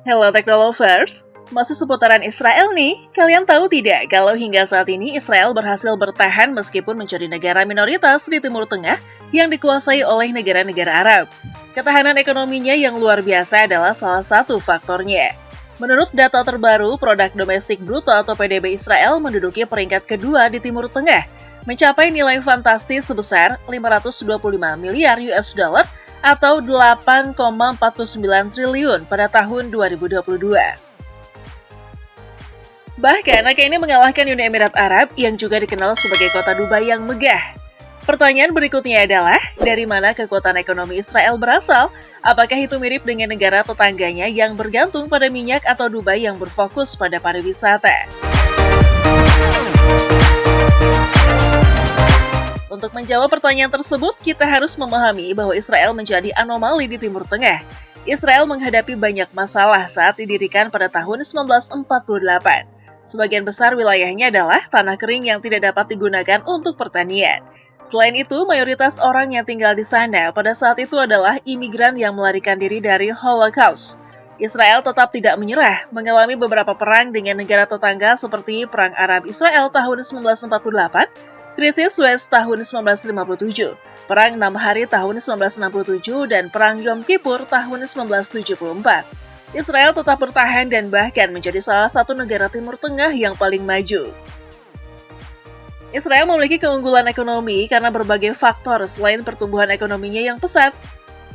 Hello Technolovers, masih seputaran Israel nih. Kalian tahu tidak kalau hingga saat ini Israel berhasil bertahan meskipun menjadi negara minoritas di Timur Tengah yang dikuasai oleh negara-negara Arab. Ketahanan ekonominya yang luar biasa adalah salah satu faktornya. Menurut data terbaru, produk domestik bruto atau PDB Israel menduduki peringkat kedua di Timur Tengah, mencapai nilai fantastis sebesar 525 miliar US dollar atau 8,49 triliun pada tahun 2022. Bahkan angka ini mengalahkan Uni Emirat Arab yang juga dikenal sebagai kota Dubai yang megah. Pertanyaan berikutnya adalah, dari mana kekuatan ekonomi Israel berasal? Apakah itu mirip dengan negara tetangganya yang bergantung pada minyak atau Dubai yang berfokus pada pariwisata? Untuk menjawab pertanyaan tersebut, kita harus memahami bahwa Israel menjadi anomali di Timur Tengah. Israel menghadapi banyak masalah saat didirikan pada tahun 1948. Sebagian besar wilayahnya adalah tanah kering yang tidak dapat digunakan untuk pertanian. Selain itu, mayoritas orang yang tinggal di sana pada saat itu adalah imigran yang melarikan diri dari Holocaust. Israel tetap tidak menyerah, mengalami beberapa perang dengan negara tetangga seperti Perang Arab-Israel tahun 1948, Krisis Suez tahun 1957, Perang 6 Hari tahun 1967, dan Perang Yom Kippur tahun 1974. Israel tetap bertahan dan bahkan menjadi salah satu negara Timur Tengah yang paling maju. Israel memiliki keunggulan ekonomi karena berbagai faktor selain pertumbuhan ekonominya yang pesat.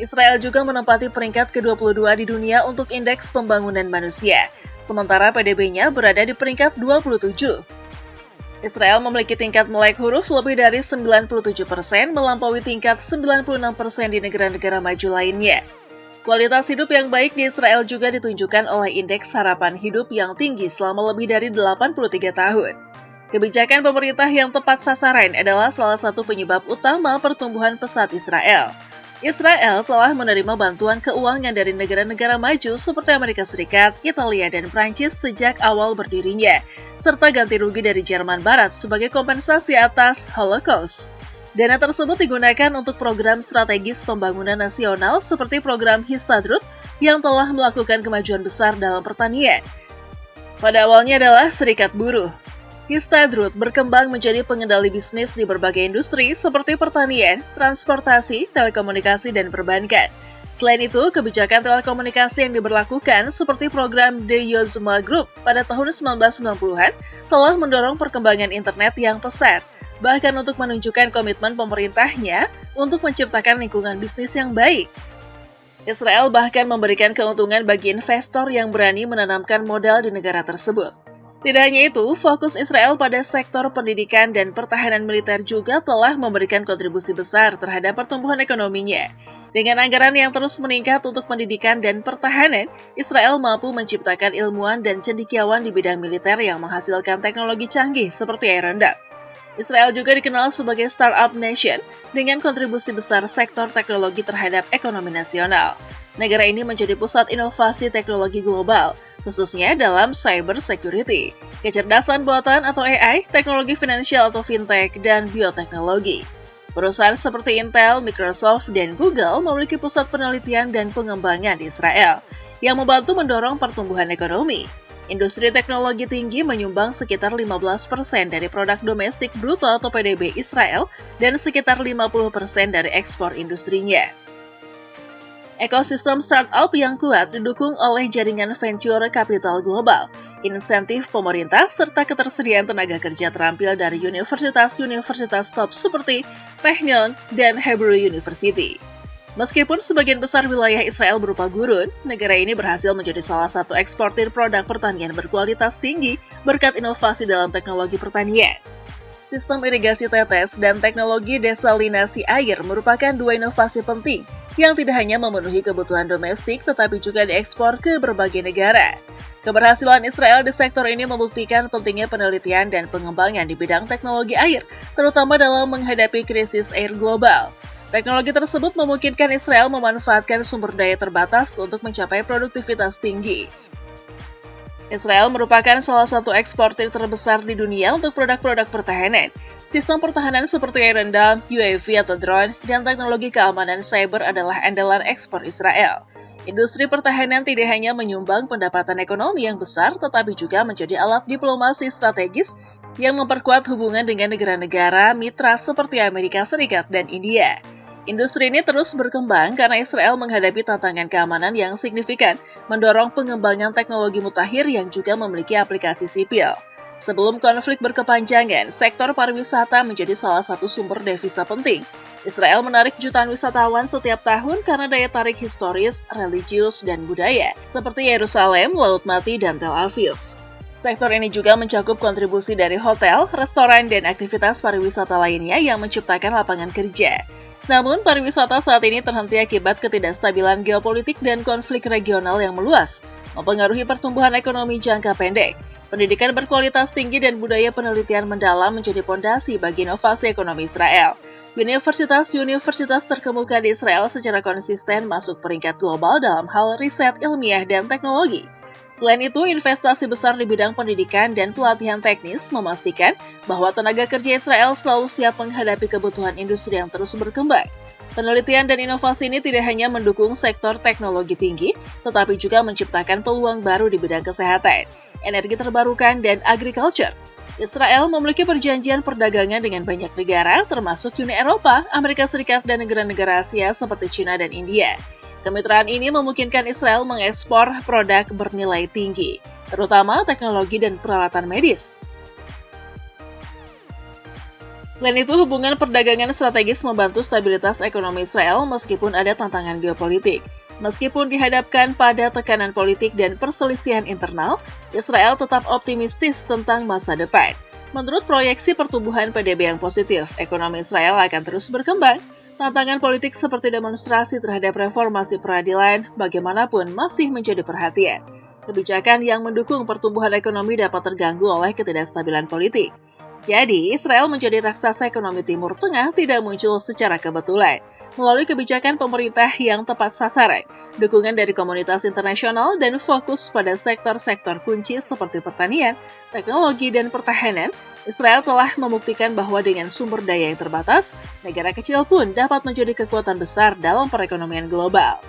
Israel juga menempati peringkat ke-22 di dunia untuk indeks pembangunan manusia, sementara PDB-nya berada di peringkat 27. Israel memiliki tingkat melek huruf lebih dari 97%, melampaui tingkat 96% di negara-negara maju lainnya. Kualitas hidup yang baik di Israel juga ditunjukkan oleh indeks harapan hidup yang tinggi selama lebih dari 83 tahun. Kebijakan pemerintah yang tepat sasaran adalah salah satu penyebab utama pertumbuhan pesat Israel. Israel telah menerima bantuan keuangan dari negara-negara maju seperti Amerika Serikat, Italia, dan Prancis sejak awal berdirinya, serta ganti rugi dari Jerman Barat sebagai kompensasi atas Holocaust. Dana tersebut digunakan untuk program strategis pembangunan nasional seperti program Histadrut yang telah melakukan kemajuan besar dalam pertanian. Pada awalnya adalah serikat buruh. Histadrut berkembang menjadi pengendali bisnis di berbagai industri seperti pertanian, transportasi, telekomunikasi, dan perbankan. Selain itu, kebijakan telekomunikasi yang diberlakukan seperti program The Yozma Group pada tahun 1990-an telah mendorong perkembangan internet yang pesat, bahkan untuk menunjukkan komitmen pemerintahnya untuk menciptakan lingkungan bisnis yang baik. Israel bahkan memberikan keuntungan bagi investor yang berani menanamkan modal di negara tersebut. Tidak hanya itu, fokus Israel pada sektor pendidikan dan pertahanan militer juga telah memberikan kontribusi besar terhadap pertumbuhan ekonominya. Dengan anggaran yang terus meningkat untuk pendidikan dan pertahanan, Israel mampu menciptakan ilmuwan dan cendekiawan di bidang militer yang menghasilkan teknologi canggih seperti Iron Dome. Israel juga dikenal sebagai startup nation dengan kontribusi besar sektor teknologi terhadap ekonomi nasional. Negara ini menjadi pusat inovasi teknologi global, khususnya dalam cyber security, kecerdasan buatan atau AI, teknologi finansial atau fintech, dan bioteknologi. Perusahaan seperti Intel, Microsoft, dan Google memiliki pusat penelitian dan pengembangan di Israel, yang membantu mendorong pertumbuhan ekonomi. Industri teknologi tinggi menyumbang sekitar 15% dari produk domestik bruto atau PDB Israel dan sekitar 50% dari ekspor industrinya. Ekosistem startup yang kuat didukung oleh jaringan venture capital global, insentif pemerintah, serta ketersediaan tenaga kerja terampil dari universitas-universitas top seperti Technion dan Hebrew University. Meskipun sebagian besar wilayah Israel berupa gurun, negara ini berhasil menjadi salah satu eksportir produk pertanian berkualitas tinggi berkat inovasi dalam teknologi pertanian. Sistem irigasi tetes dan teknologi desalinasi air merupakan dua inovasi penting yang tidak hanya memenuhi kebutuhan domestik tetapi juga diekspor ke berbagai negara. Keberhasilan Israel di sektor ini membuktikan pentingnya penelitian dan pengembangan di bidang teknologi air, terutama dalam menghadapi krisis air global. Teknologi tersebut memungkinkan Israel memanfaatkan sumber daya terbatas untuk mencapai produktivitas tinggi. Israel merupakan salah satu eksportir terbesar di dunia untuk produk-produk pertahanan. Sistem pertahanan seperti Iron Dome, UAV atau drone, dan teknologi keamanan cyber adalah andalan ekspor Israel. Industri pertahanan tidak hanya menyumbang pendapatan ekonomi yang besar, tetapi juga menjadi alat diplomasi strategis yang memperkuat hubungan dengan negara-negara mitra seperti Amerika Serikat dan India. Industri ini terus berkembang karena Israel menghadapi tantangan keamanan yang signifikan, mendorong pengembangan teknologi mutakhir yang juga memiliki aplikasi sipil. Sebelum konflik berkepanjangan, sektor pariwisata menjadi salah satu sumber devisa penting. Israel menarik jutaan wisatawan setiap tahun karena daya tarik historis, religius, dan budaya, seperti Yerusalem, Laut Mati, dan Tel Aviv. Sektor ini juga mencakup kontribusi dari hotel, restoran, dan aktivitas pariwisata lainnya yang menciptakan lapangan kerja. Namun, pariwisata saat ini terhenti akibat ketidakstabilan geopolitik dan konflik regional yang meluas, mempengaruhi pertumbuhan ekonomi jangka pendek. Pendidikan berkualitas tinggi dan budaya penelitian mendalam menjadi pondasi bagi inovasi ekonomi Israel. Universitas terkemuka di Israel secara konsisten masuk peringkat global dalam hal riset ilmiah dan teknologi. Selain itu, investasi besar di bidang pendidikan dan pelatihan teknis memastikan bahwa tenaga kerja Israel selalu siap menghadapi kebutuhan industri yang terus berkembang. Penelitian dan inovasi ini tidak hanya mendukung sektor teknologi tinggi, tetapi juga menciptakan peluang baru di bidang kesehatan, energi terbarukan, dan agriculture. Israel memiliki perjanjian perdagangan dengan banyak negara, termasuk Uni Eropa, Amerika Serikat, dan negara-negara Asia seperti China dan India. Kemitraan ini memungkinkan Israel mengekspor produk bernilai tinggi, terutama teknologi dan peralatan medis. Selain itu, hubungan perdagangan strategis membantu stabilitas ekonomi Israel meskipun ada tantangan geopolitik. Meskipun dihadapkan pada tekanan politik dan perselisihan internal, Israel tetap optimistis tentang masa depan. Menurut proyeksi pertumbuhan PDB yang positif, ekonomi Israel akan terus berkembang. Tantangan politik seperti demonstrasi terhadap reformasi peradilan bagaimanapun masih menjadi perhatian. Kebijakan yang mendukung pertumbuhan ekonomi dapat terganggu oleh ketidakstabilan politik. Jadi, Israel menjadi raksasa ekonomi Timur Tengah tidak muncul secara kebetulan. Melalui kebijakan pemerintah yang tepat sasaran, dukungan dari komunitas internasional, dan fokus pada sektor-sektor kunci seperti pertanian, teknologi, dan pertahanan, Israel telah membuktikan bahwa dengan sumber daya yang terbatas, negara kecil pun dapat menjadi kekuatan besar dalam perekonomian global.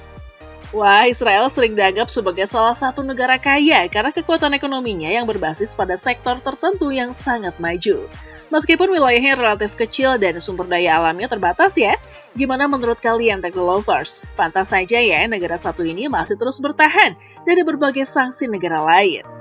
Wah, Israel sering dianggap sebagai salah satu negara kaya karena kekuatan ekonominya yang berbasis pada sektor tertentu yang sangat maju. Meskipun wilayahnya relatif kecil dan sumber daya alamnya terbatas ya, gimana menurut kalian Technolovers? Pantas saja ya negara satu ini masih terus bertahan dari berbagai sanksi negara lain.